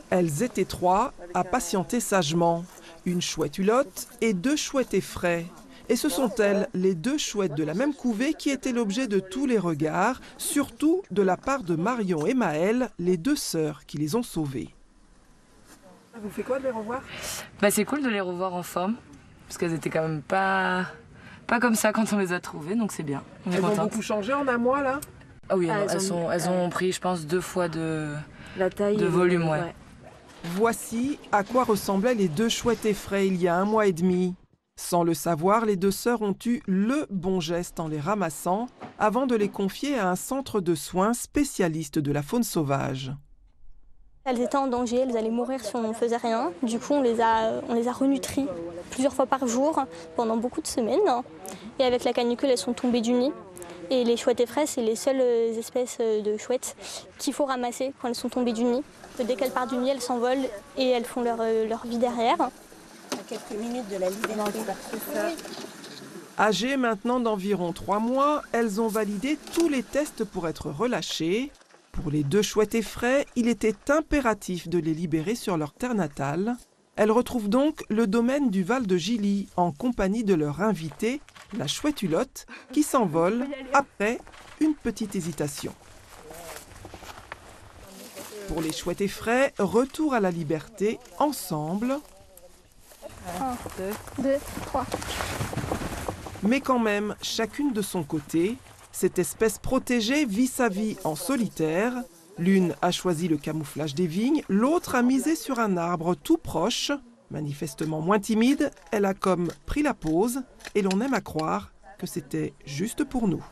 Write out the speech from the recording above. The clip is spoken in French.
Elles étaient 3 à patienter sagement. Une chouette hulotte et 2 chouettes effraies. Et ce sont elles, les 2 chouettes de la même couvée, qui étaient l'objet de tous les regards, surtout de la part de Marion et Maëlle, les 2 sœurs qui les ont sauvées. Ça vous fait quoi de les revoir? C'est cool de les revoir en forme, parce qu'elles étaient quand même pas comme ça quand on les a trouvées, donc c'est bien. Elles ont beaucoup changé en un mois là? Ah oui, elles ont pris, je pense, 2 fois de taille volume. Ouais. Voici à quoi ressemblaient les 2 chouettes effraies il y a 1 mois et demi. Sans le savoir, les 2 sœurs ont eu le bon geste en les ramassant avant de les confier à un centre de soins spécialiste de la faune sauvage. Elles étaient en danger, elles allaient mourir si on ne faisait rien. Du coup, on les a renutries plusieurs fois par jour pendant beaucoup de semaines. Et avec la canicule, elles sont tombées du nid. Et les chouettes effraies, c'est les seules espèces de chouettes qu'il faut ramasser quand elles sont tombées du nid. Dès qu'elles partent du nid, elles s'envolent et elles font leur vie derrière. À quelques minutes de la liberté. Âgées maintenant d'environ 3 mois, elles ont validé tous les tests pour être relâchées. Pour les 2 chouettes effraies, il était impératif de les libérer sur leur terre natale. Elles retrouvent donc le domaine du Val de Gilly en compagnie de leur invitée, la chouette hulotte, qui s'envole après une petite hésitation. Pour les chouettes effraies, retour à la liberté ensemble. 1, 2, 3. Mais quand même, chacune de son côté, cette espèce protégée vit sa vie en solitaire. L'une a choisi le camouflage des vignes, l'autre a misé sur un arbre tout proche. Manifestement moins timide, elle a comme pris la pause et l'on aime à croire que c'était juste pour nous.